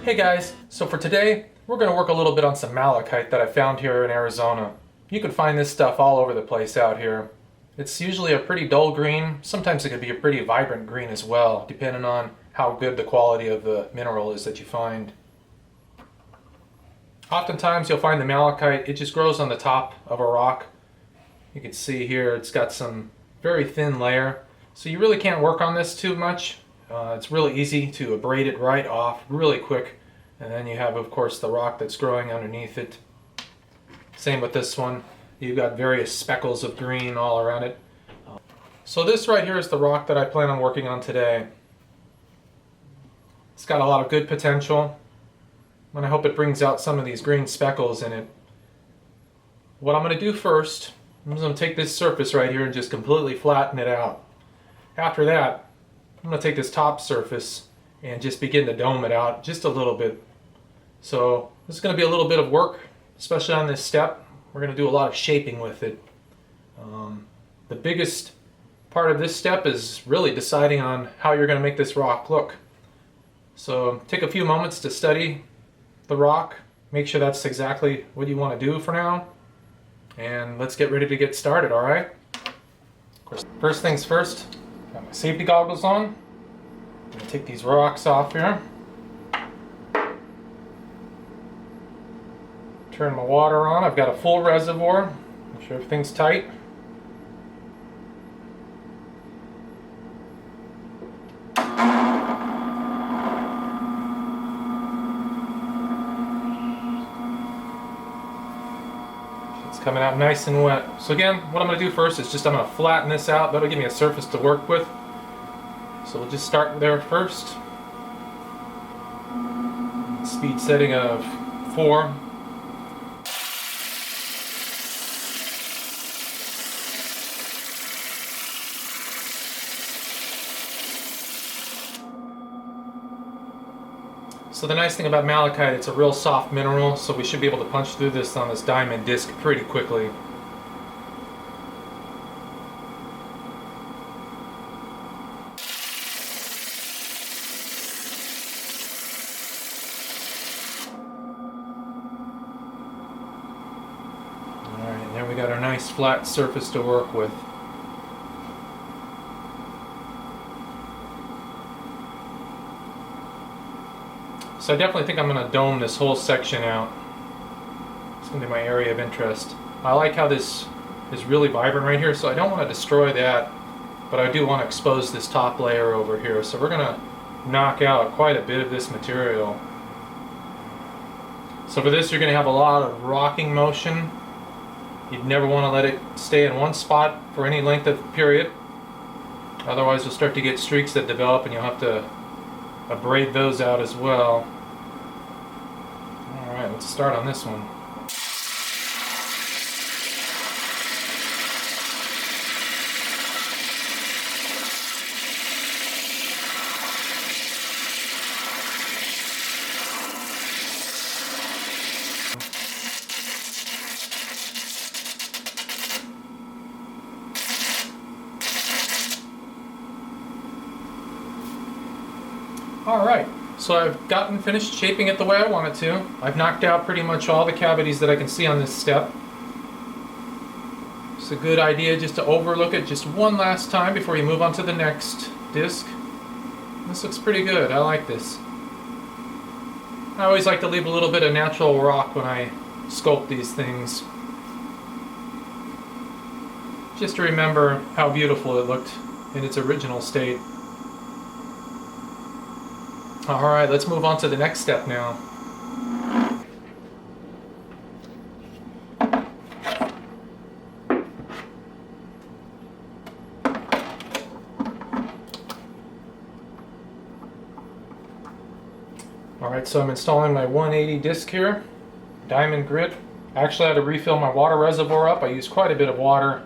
Hey guys, so for today, we're going to work a little bit on some malachite that I found here in Arizona. You can find this stuff all over the place out here. It's usually a pretty dull green, sometimes it could be a pretty vibrant green as well, depending on how good the quality of the mineral is that you find. Oftentimes you'll find the malachite, it just grows on the top of a rock. You can see here it's got some very thin layer, so you really can't work on this too much. It's really easy to abrade it right off really quick, and then you have of course the rock that's growing underneath it. Same with this one, you've got various speckles of green all around it. So this right here is the rock that I plan on working on today. It's got a lot of good potential, and I hope it brings out some of these green speckles in it. What I'm going to do first, I'm going to take this surface right here and just completely flatten it out. After that, I'm going to take this top surface and just begin to dome it out just a little bit. So this is going to be a little bit of work, especially on this step. We're going to do a lot of shaping with it. The biggest part of this step is really deciding on how you're going to make this rock look. So take a few moments to study the rock, make sure that's exactly what you want to do for now, and let's get ready to get started, alright? Of course, first things first, got my safety goggles on. I'm going to take these rocks off here. Turn my water on. I've got a full reservoir. Make sure everything's tight. It's coming out nice and wet. So again, what I'm going to do first is I'm going to flatten this out. That'll give me a surface to work with. So we'll just start there first. Speed setting of 4. So the nice thing about malachite, it's a real soft mineral, so we should be able to punch through this on this diamond disc pretty quickly. Alright, there we got our nice flat surface to work with. So I definitely think I'm going to dome this whole section out. It's going to be my area of interest. I like how this is really vibrant right here, so I don't want to destroy that, but I do want to expose this top layer over here. So we're going to knock out quite a bit of this material. So for this you're going to have a lot of rocking motion. You'd never want to let it stay in one spot for any length of period. Otherwise you'll start to get streaks that develop and you'll have to abrade those out as well. Alright, let's start on this one. Alright, so I've gotten finished shaping it the way I wanted to. I've knocked out pretty much all the cavities that I can see on this step. It's a good idea just to overlook it just one last time before you move on to the next disc. This looks pretty good. I like this. I always like to leave a little bit of natural rock when I sculpt these things, just to remember how beautiful it looked in its original state. Alright, let's move on to the next step now. Alright, so I'm installing my 180 disc here, diamond grit. I actually had to refill my water reservoir up. I used quite a bit of water.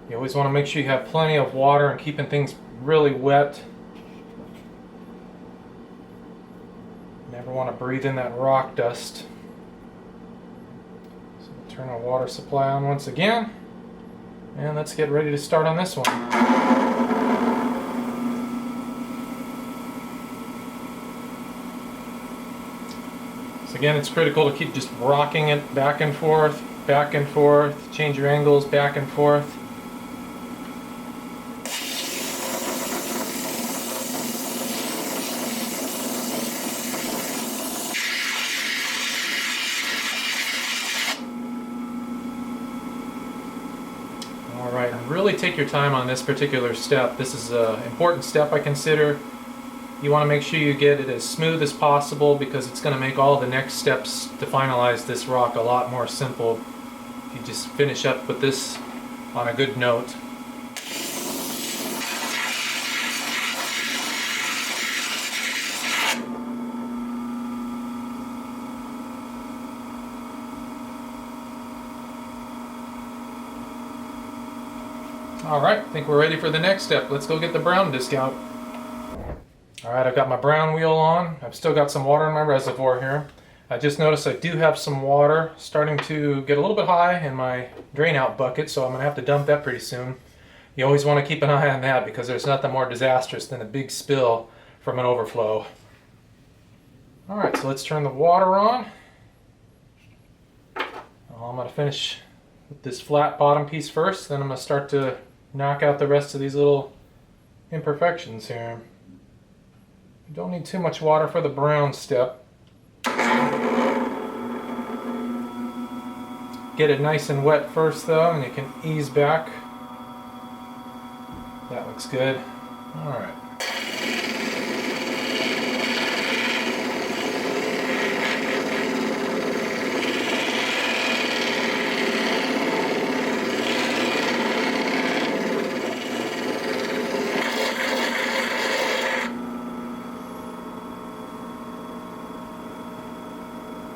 You always want to make sure you have plenty of water and keeping things really wet. Never want to breathe in that rock dust. So we'll turn our water supply on once again. And let's get ready to start on this one. Again, it's critical to keep just rocking it back and forth, change your angles back and forth. Alright, really take your time on this particular step. This is an important step, I consider. You want to make sure you get it as smooth as possible because it's going to make all the next steps to finalize this rock a lot more simple if you just finish up with this on a good note. Alright, I think we're ready for the next step. Let's go get the brown disc out. Alright, I've got my brown wheel on. I've still got some water in my reservoir here. I just noticed I do have some water starting to get a little bit high in my drain out bucket, so I'm going to have to dump that pretty soon. You always want to keep an eye on that because there's nothing more disastrous than a big spill from an overflow. Alright, so let's turn the water on. I'm going to finish with this flat bottom piece first, then I'm going to start to knock out the rest of these little imperfections here. You don't need too much water for the brown step. Get it nice and wet first though, and you can ease back. That looks good. Alright.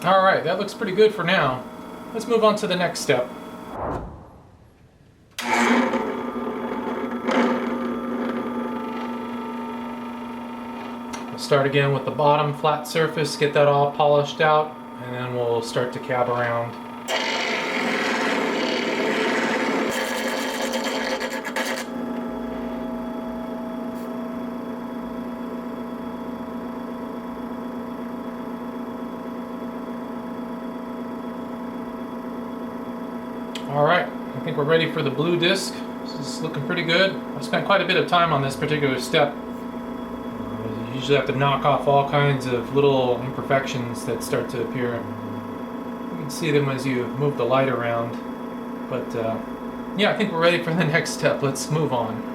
Alright, that looks pretty good for now. Let's move on to the next step. We'll start again with the bottom flat surface, get that all polished out, and then we'll start to cab around. Alright, I think we're ready for the blue disc. This is looking pretty good. I spent quite a bit of time on this particular step. You usually have to knock off all kinds of little imperfections that start to appear. You can see them as you move the light around. But yeah, I think we're ready for the next step. Let's move on.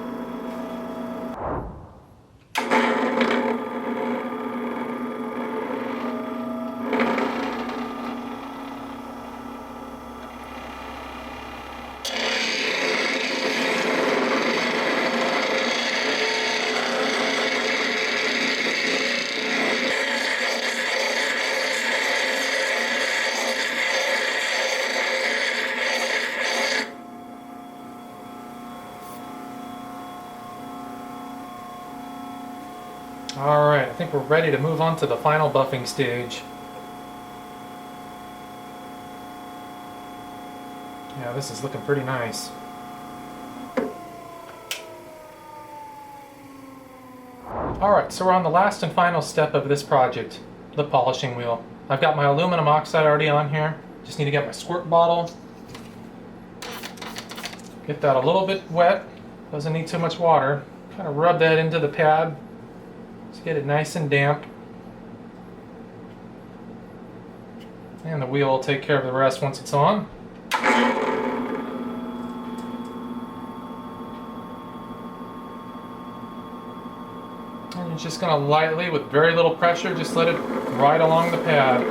Alright, I think we're ready to move on to the final buffing stage. Yeah, this is looking pretty nice. Alright, so we're on the last and final step of this project, the polishing wheel. I've got my aluminum oxide already on here. Just need to get my squirt bottle. Get that a little bit wet. Doesn't need too much water. Kind of rub that into the pad. Just get it nice and damp. And the wheel will take care of the rest once it's on. And you're just going to lightly, with very little pressure, just let it ride along the pad.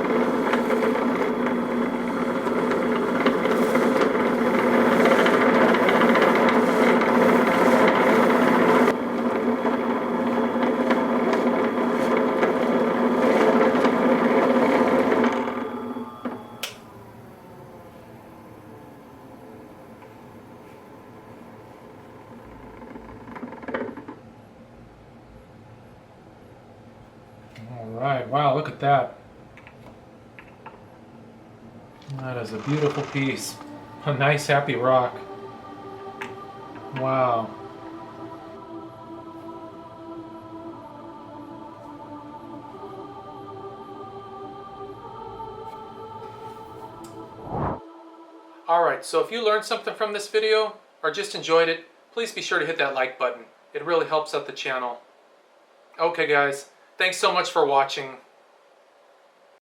Alright, wow, look at that. That is a beautiful piece. A nice, happy rock. Wow. Alright, so if you learned something from this video, or just enjoyed it, please be sure to hit that like button. It really helps out the channel. Okay guys, thanks so much for watching.